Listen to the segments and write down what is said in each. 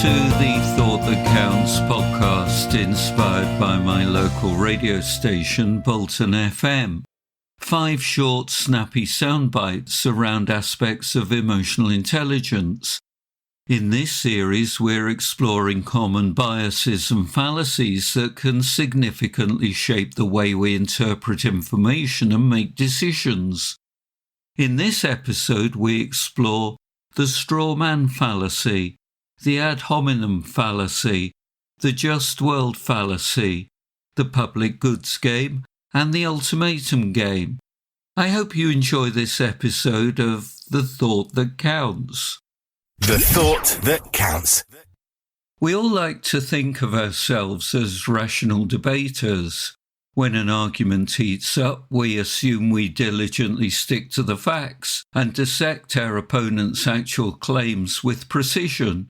to the Thought That Counts podcast, inspired by my local radio station, Bolton FM. 5 short, snappy soundbites around aspects of emotional intelligence. In this series, we're exploring common biases and fallacies that can significantly shape the way we interpret information and make decisions. In this episode, we explore the Straw Man Fallacy, the Ad-Hominem Fallacy, the Just-World Fallacy, the Public Goods Game, and the Ultimatum Game. I hope you enjoy this episode of The Thought That Counts. The Thought That Counts. We all like to think of ourselves as rational debaters. When an argument heats up, we assume we diligently stick to the facts and dissect our opponent's actual claims with precision.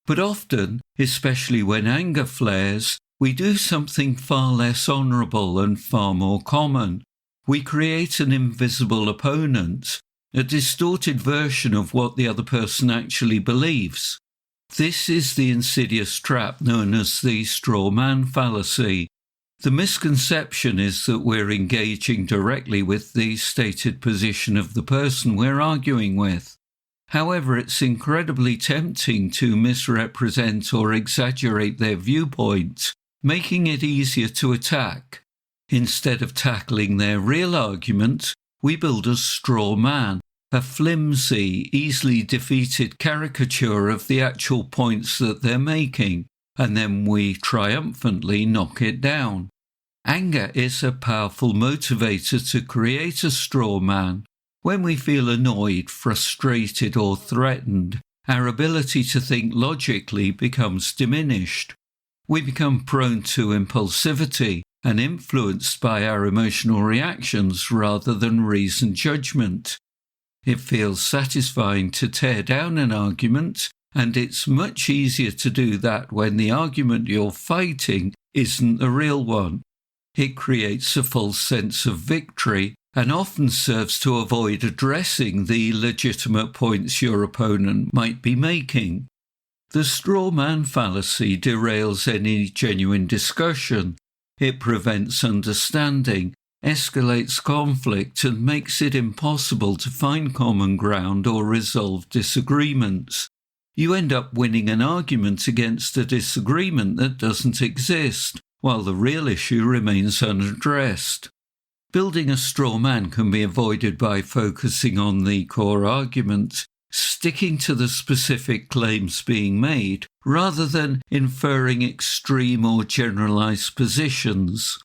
But often, especially when anger flares, we do something far less honourable and far more common. We create an invisible opponent, a distorted version of what the other person actually believes. This is the insidious trap known as the Straw Man Fallacy. The misconception is that we're engaging directly with the stated position of the person we're arguing with. However, it's incredibly tempting to misrepresent or exaggerate their viewpoint, making it easier to attack. Instead of tackling their real argument, we build a straw man, a flimsy, easily defeated caricature of the actual points that they're making, and then we triumphantly knock it down. Anger is a powerful motivator to create a straw man. When we feel annoyed, frustrated, or threatened, our ability to think logically becomes diminished. We become prone to impulsivity and influenced by our emotional reactions rather than reasoned judgment. It feels satisfying to tear down an argument, and it's much easier to do that when the argument you're fighting isn't the real one. It creates a false sense of victory and often serves to avoid addressing the legitimate points your opponent might be making. The straw man fallacy derails any genuine discussion. It prevents understanding, escalates conflict, and makes it impossible to find common ground or resolve disagreements. You end up winning an argument against a disagreement that doesn't exist, while the real issue remains unaddressed. Building a straw man can be avoided by focusing on the core argument, sticking to the specific claims being made, rather than inferring extreme or generalized positions.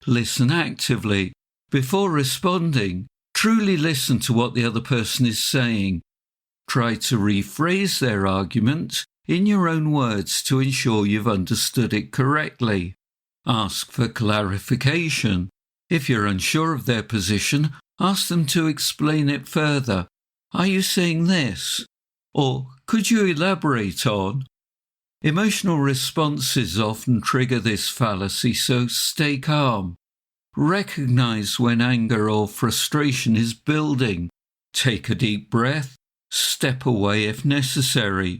Listen actively. Before responding, truly listen to what the other person is saying. Try to rephrase their argument in your own words to ensure you've understood it correctly. Ask for clarification. If you're unsure of their position, ask them to explain it further. Are you saying this? Or could you elaborate on? Emotional responses often trigger this fallacy, so stay calm. Recognize when anger or frustration is building. Take a deep breath. Step away if necessary.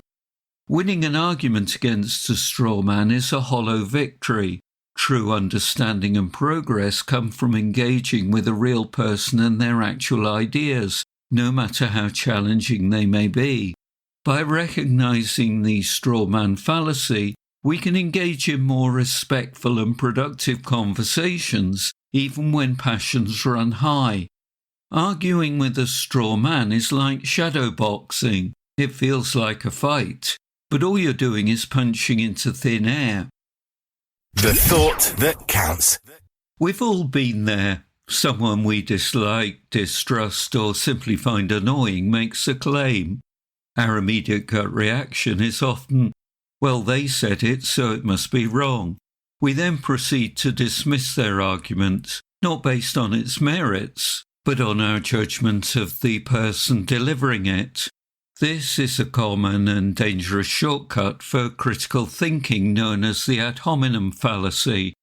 Winning an argument against a straw man is a hollow victory. True understanding and progress come from engaging with a real person and their actual ideas, no matter how challenging they may be. By recognizing the straw man fallacy, we can engage in more respectful and productive conversations, even when passions run high. Arguing with a straw man is like shadow boxing. It feels like a fight, but all you're doing is punching into thin air. The Thought That Counts. We've all been there. Someone we dislike, distrust, or simply find annoying makes a claim. Our immediate gut reaction is often, well, they said it, so it must be wrong. We then proceed to dismiss their argument, not based on its merits, but on our judgment of the person delivering it. This is a common and dangerous shortcut for critical thinking known as the Ad-Hominem Fallacy.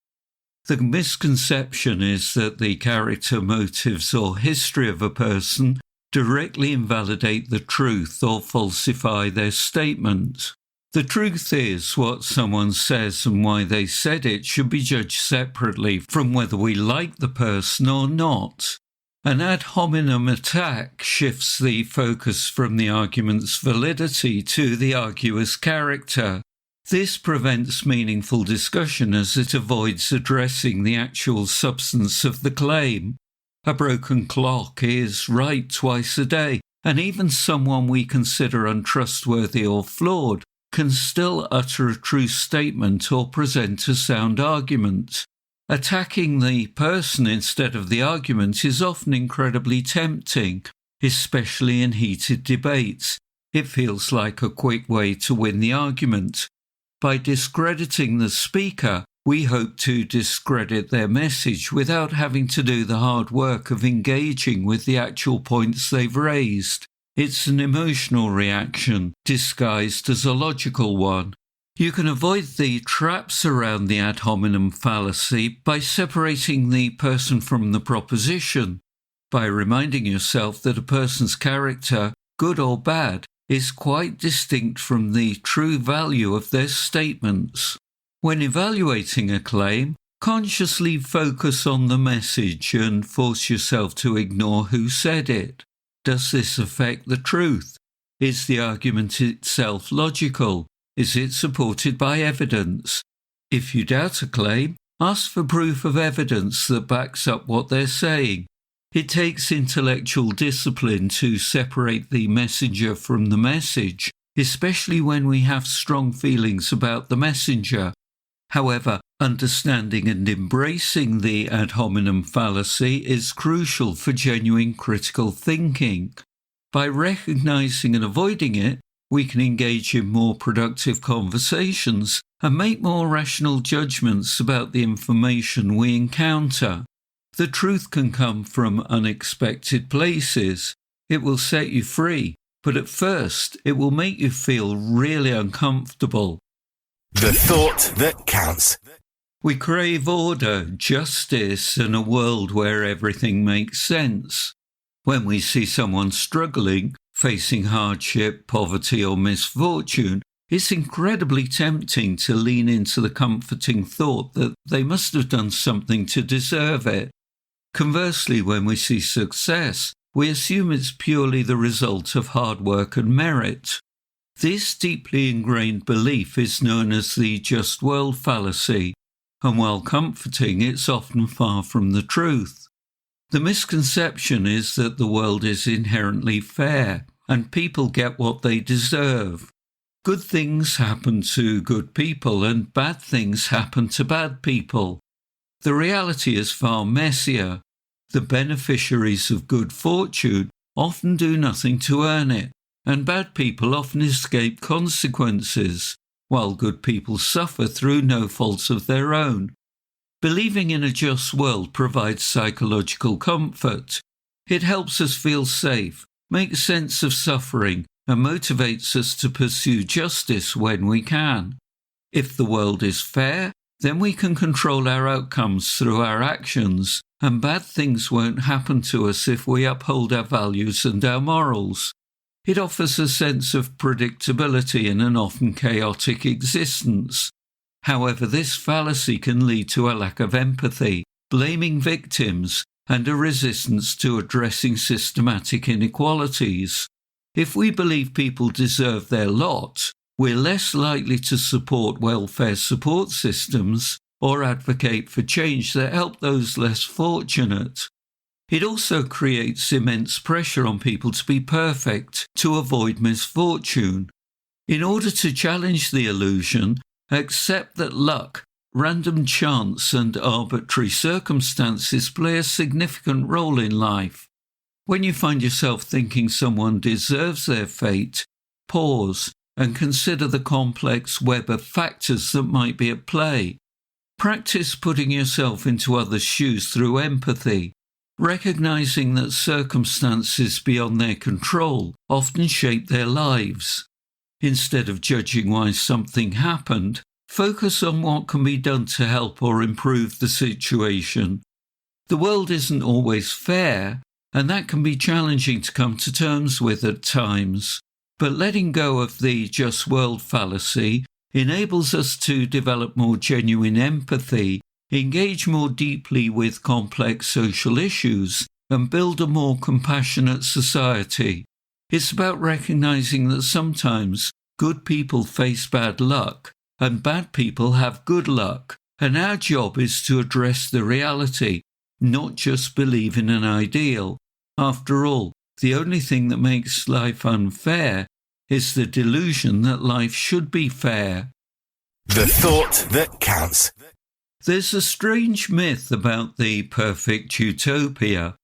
The misconception is that the character, motives, or history of a person directly invalidate the truth or falsify their statement. The truth is, what someone says and why they said it should be judged separately from whether we like the person or not. An ad hominem attack shifts the focus from the argument's validity to the arguer's character. This prevents meaningful discussion as it avoids addressing the actual substance of the claim. A broken clock is right twice a day, and even someone we consider untrustworthy or flawed can still utter a true statement or present a sound argument. Attacking the person instead of the argument is often incredibly tempting, especially in heated debates. It feels like a quick way to win the argument. By discrediting the speaker, we hope to discredit their message without having to do the hard work of engaging with the actual points they've raised. It's an emotional reaction disguised as a logical one. You can avoid the traps around the ad hominem fallacy by separating the person from the proposition, by reminding yourself that a person's character, good or bad, is quite distinct from the true value of their statements. When evaluating a claim, consciously focus on the message and force yourself to ignore who said it. Does this affect the truth? Is the argument itself logical? Is it supported by evidence? If you doubt a claim, ask for proof of evidence that backs up what they're saying. It takes intellectual discipline to separate the messenger from the message, especially when we have strong feelings about the messenger. However, understanding and embracing the ad hominem fallacy is crucial for genuine critical thinking. By recognizing and avoiding it, we can engage in more productive conversations and make more rational judgments about the information we encounter. The truth can come from unexpected places. It will set you free, but at first it will make you feel really uncomfortable. The thought that counts. We crave order, justice, and a world where everything makes sense. When we see someone struggling, facing hardship, poverty, or misfortune, it's incredibly tempting to lean into the comforting thought that they must have done something to deserve it. Conversely, when we see success, we assume it's purely the result of hard work and merit. This deeply ingrained belief is known as the Just-World Fallacy, and while comforting, it's often far from the truth. The misconception is that the world is inherently fair, and people get what they deserve. Good things happen to good people, and bad things happen to bad people. The reality is far messier. The beneficiaries of good fortune often do nothing to earn it, and bad people often escape consequences, while good people suffer through no fault of their own. Believing in a just world provides psychological comfort. It helps us feel safe, makes sense of suffering, and motivates us to pursue justice when we can. If the world is fair, then we can control our outcomes through our actions, and bad things won't happen to us if we uphold our values and our morals. It offers a sense of predictability in an often chaotic existence. However, this fallacy can lead to a lack of empathy, blaming victims, and a resistance to addressing systematic inequalities. If we believe people deserve their lot, we're less likely to support welfare support systems or advocate for change that help those less fortunate. It also creates immense pressure on people to be perfect, to avoid misfortune. In order to challenge the illusion, accept that luck, random chance, and arbitrary circumstances play a significant role in life. When you find yourself thinking someone deserves their fate, pause and consider the complex web of factors that might be at play. Practice putting yourself into others' shoes through empathy, recognizing that circumstances beyond their control often shape their lives. Instead of judging why something happened, focus on what can be done to help or improve the situation. The world isn't always fair, and that can be challenging to come to terms with at times. But letting go of the Just-World Fallacy enables us to develop more genuine empathy, engage more deeply with complex social issues, and build a more compassionate society. It's about recognizing that sometimes good people face bad luck and bad people have good luck, and our job is to address the reality, not just believe in an ideal. After all, the only thing that makes life unfair is the delusion that life should be fair. The thought that counts. There's a strange myth about the perfect utopia.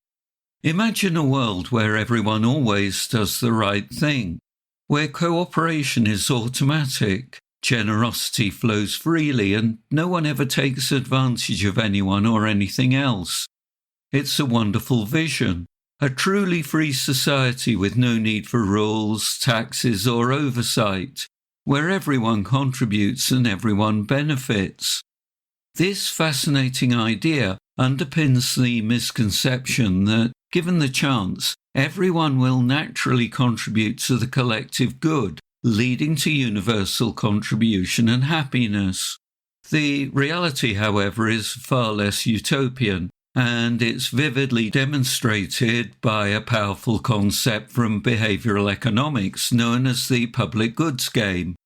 Imagine a world where everyone always does the right thing, where cooperation is automatic, generosity flows freely, and no one ever takes advantage of anyone or anything else. It's a wonderful vision, a truly free society with no need for rules, taxes, or oversight, where everyone contributes and everyone benefits. This fascinating idea underpins the misconception that, given the chance, everyone will naturally contribute to the collective good, leading to universal contribution and happiness. The reality, however, is far less utopian, and it's vividly demonstrated by a powerful concept from behavioral economics known as the public goods game.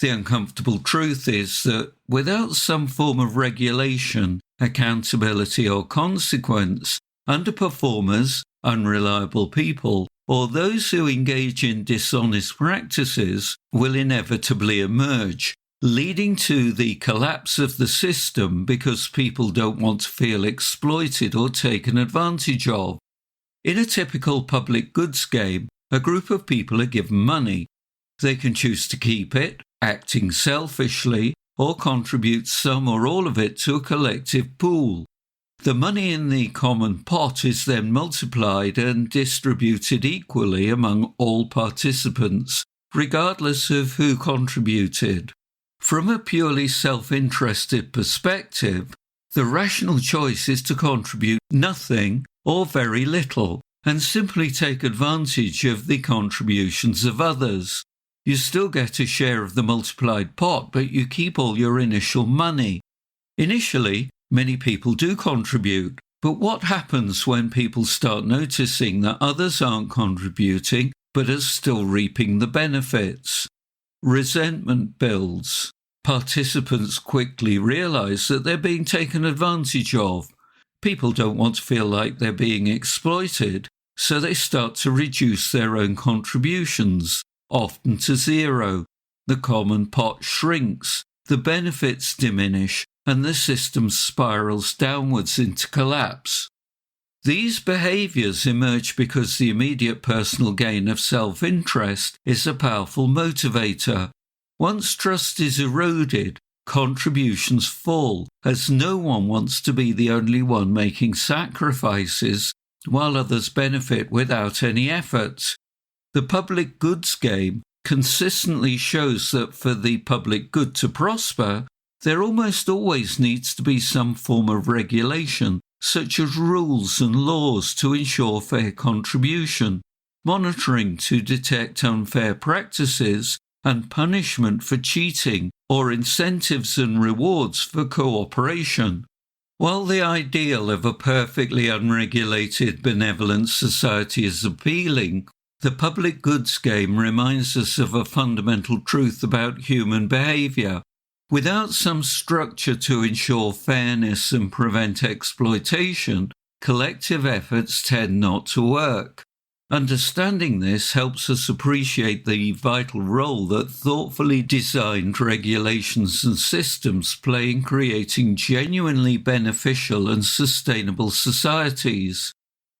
The uncomfortable truth is that without some form of regulation, accountability or consequence, underperformers, unreliable people, or those who engage in dishonest practices will inevitably emerge, leading to the collapse of the system because people don't want to feel exploited or taken advantage of. In a typical public goods game, a group of people are given money. They can choose to keep it, acting selfishly, or contribute some or all of it to a collective pool. The money in the common pot is then multiplied and distributed equally among all participants, regardless of who contributed. From a purely self-interested perspective, the rational choice is to contribute nothing or very little and simply take advantage of the contributions of others. You still get a share of the multiplied pot, but you keep all your initial money. Initially, many people do contribute, but what happens when people start noticing that others aren't contributing but are still reaping the benefits? Resentment builds. Participants quickly realize that they're being taken advantage of. People don't want to feel like they're being exploited, so they start to reduce their own contributions, often to zero. The common pot shrinks, the benefits diminish, and the system spirals downwards into collapse. These behaviours emerge because the immediate personal gain of self-interest is a powerful motivator. Once trust is eroded, contributions fall, as no one wants to be the only one making sacrifices while others benefit without any effort. The public goods game consistently shows that for the public good to prosper, there almost always needs to be some form of regulation, such as rules and laws to ensure fair contribution, monitoring to detect unfair practices, and punishment for cheating, or incentives and rewards for cooperation. While the ideal of a perfectly unregulated, benevolent society is appealing, the public goods game reminds us of a fundamental truth about human behaviour. Without some structure to ensure fairness and prevent exploitation, collective efforts tend not to work. Understanding this helps us appreciate the vital role that thoughtfully designed regulations and systems play in creating genuinely beneficial and sustainable societies.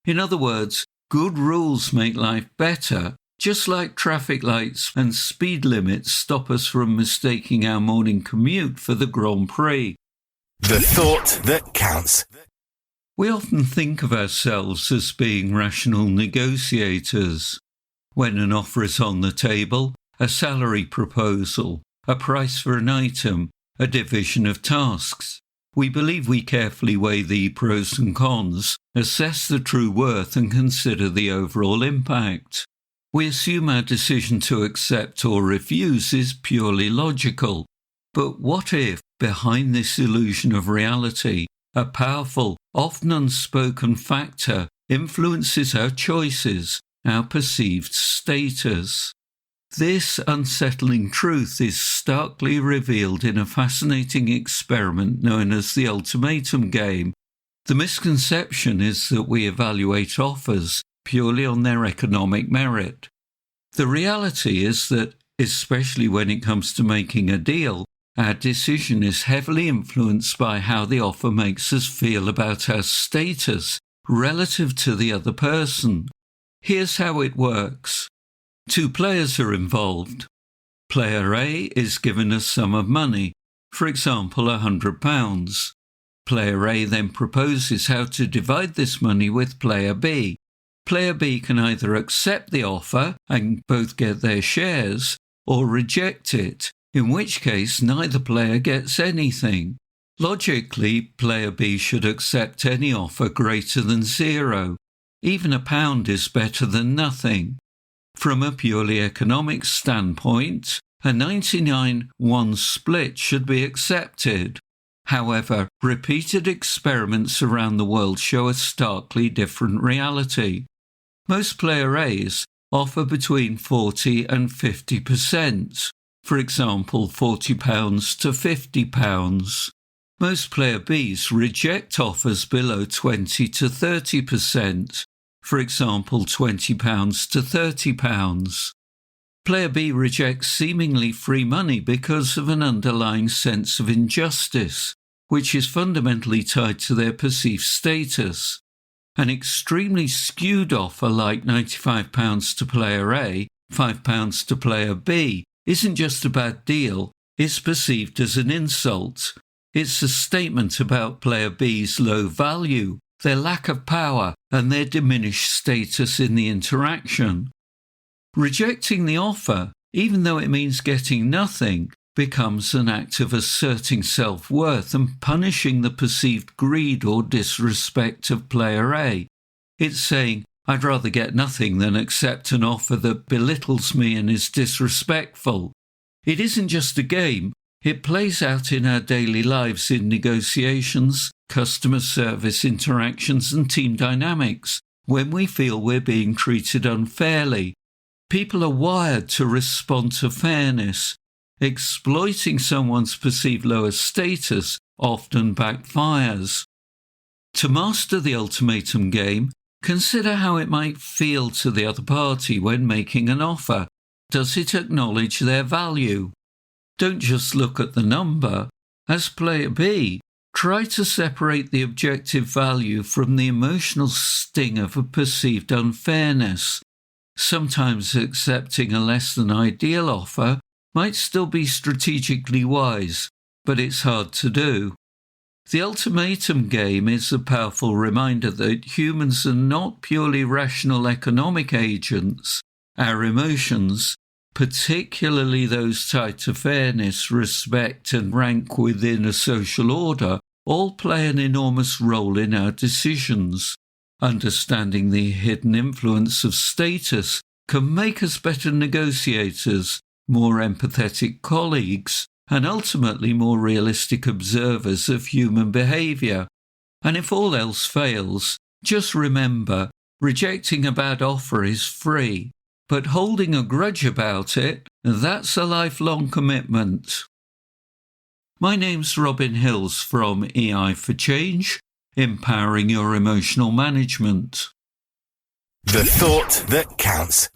In other words, good rules make life better, just like traffic lights and speed limits stop us from mistaking our morning commute for the Grand Prix. The thought that counts. We often think of ourselves as being rational negotiators. When an offer is on the table, a salary proposal, a price for an item, a division of tasks, we believe we carefully weigh the pros and cons, assess the true worth and consider the overall impact. We assume our decision to accept or refuse is purely logical. But what if, behind this illusion of reality, a powerful, often unspoken factor influences our choices, our perceived status? This unsettling truth is starkly revealed in a fascinating experiment known as the Ultimatum Game. The misconception is that we evaluate offers purely on their economic merit. The reality is that, especially when it comes to making a deal, our decision is heavily influenced by how the offer makes us feel about our status relative to the other person. Here's how it works. Two players are involved. Player A is given a sum of money, for example £100. Player A then proposes how to divide this money with Player B. Player B can either accept the offer and both get their shares, or reject it, in which case neither player gets anything. Logically, Player B should accept any offer greater than £0. Even £1 is better than nothing. From a purely economic standpoint, a 99-1 split should be accepted. However, repeated experiments around the world show a starkly different reality. Most Player A's offer between 40 and 50%, for example £40 to £50. Most Player B's reject offers below 20 to 30%, for example £20 to £30. Player B rejects seemingly free money because of an underlying sense of injustice, which is fundamentally tied to their perceived status. An extremely skewed offer like £95 to Player A, £5 to Player B isn't just a bad deal, it's perceived as an insult. It's a statement about Player B's low value, their lack of power, and their diminished status in the interaction. Rejecting the offer, even though it means getting nothing, becomes an act of asserting self-worth and punishing the perceived greed or disrespect of Player A. It's saying, I'd rather get nothing than accept an offer that belittles me and is disrespectful. It isn't just a game, it plays out in our daily lives in negotiations, customer service interactions and team dynamics, when we feel we're being treated unfairly. People are wired to respond to fairness. Exploiting someone's perceived lower status often backfires. To master the ultimatum game, consider how it might feel to the other party when making an offer. Does it acknowledge their value? Don't just look at the number. As Player B, try to separate the objective value from the emotional sting of a perceived unfairness. Sometimes accepting a less than ideal offer might still be strategically wise, but it's hard to do. The ultimatum game is a powerful reminder that humans are not purely rational economic agents. Our emotions, particularly those tied to fairness, respect and rank within a social order, all play an enormous role in our decisions. Understanding the hidden influence of status can make us better negotiators, more empathetic colleagues, and ultimately more realistic observers of human behaviour. And if all else fails, just remember, rejecting a bad offer is free, but holding a grudge about it, that's a lifelong commitment. My name's Robin Hills from EI for Change, empowering your emotional management. The thought that counts.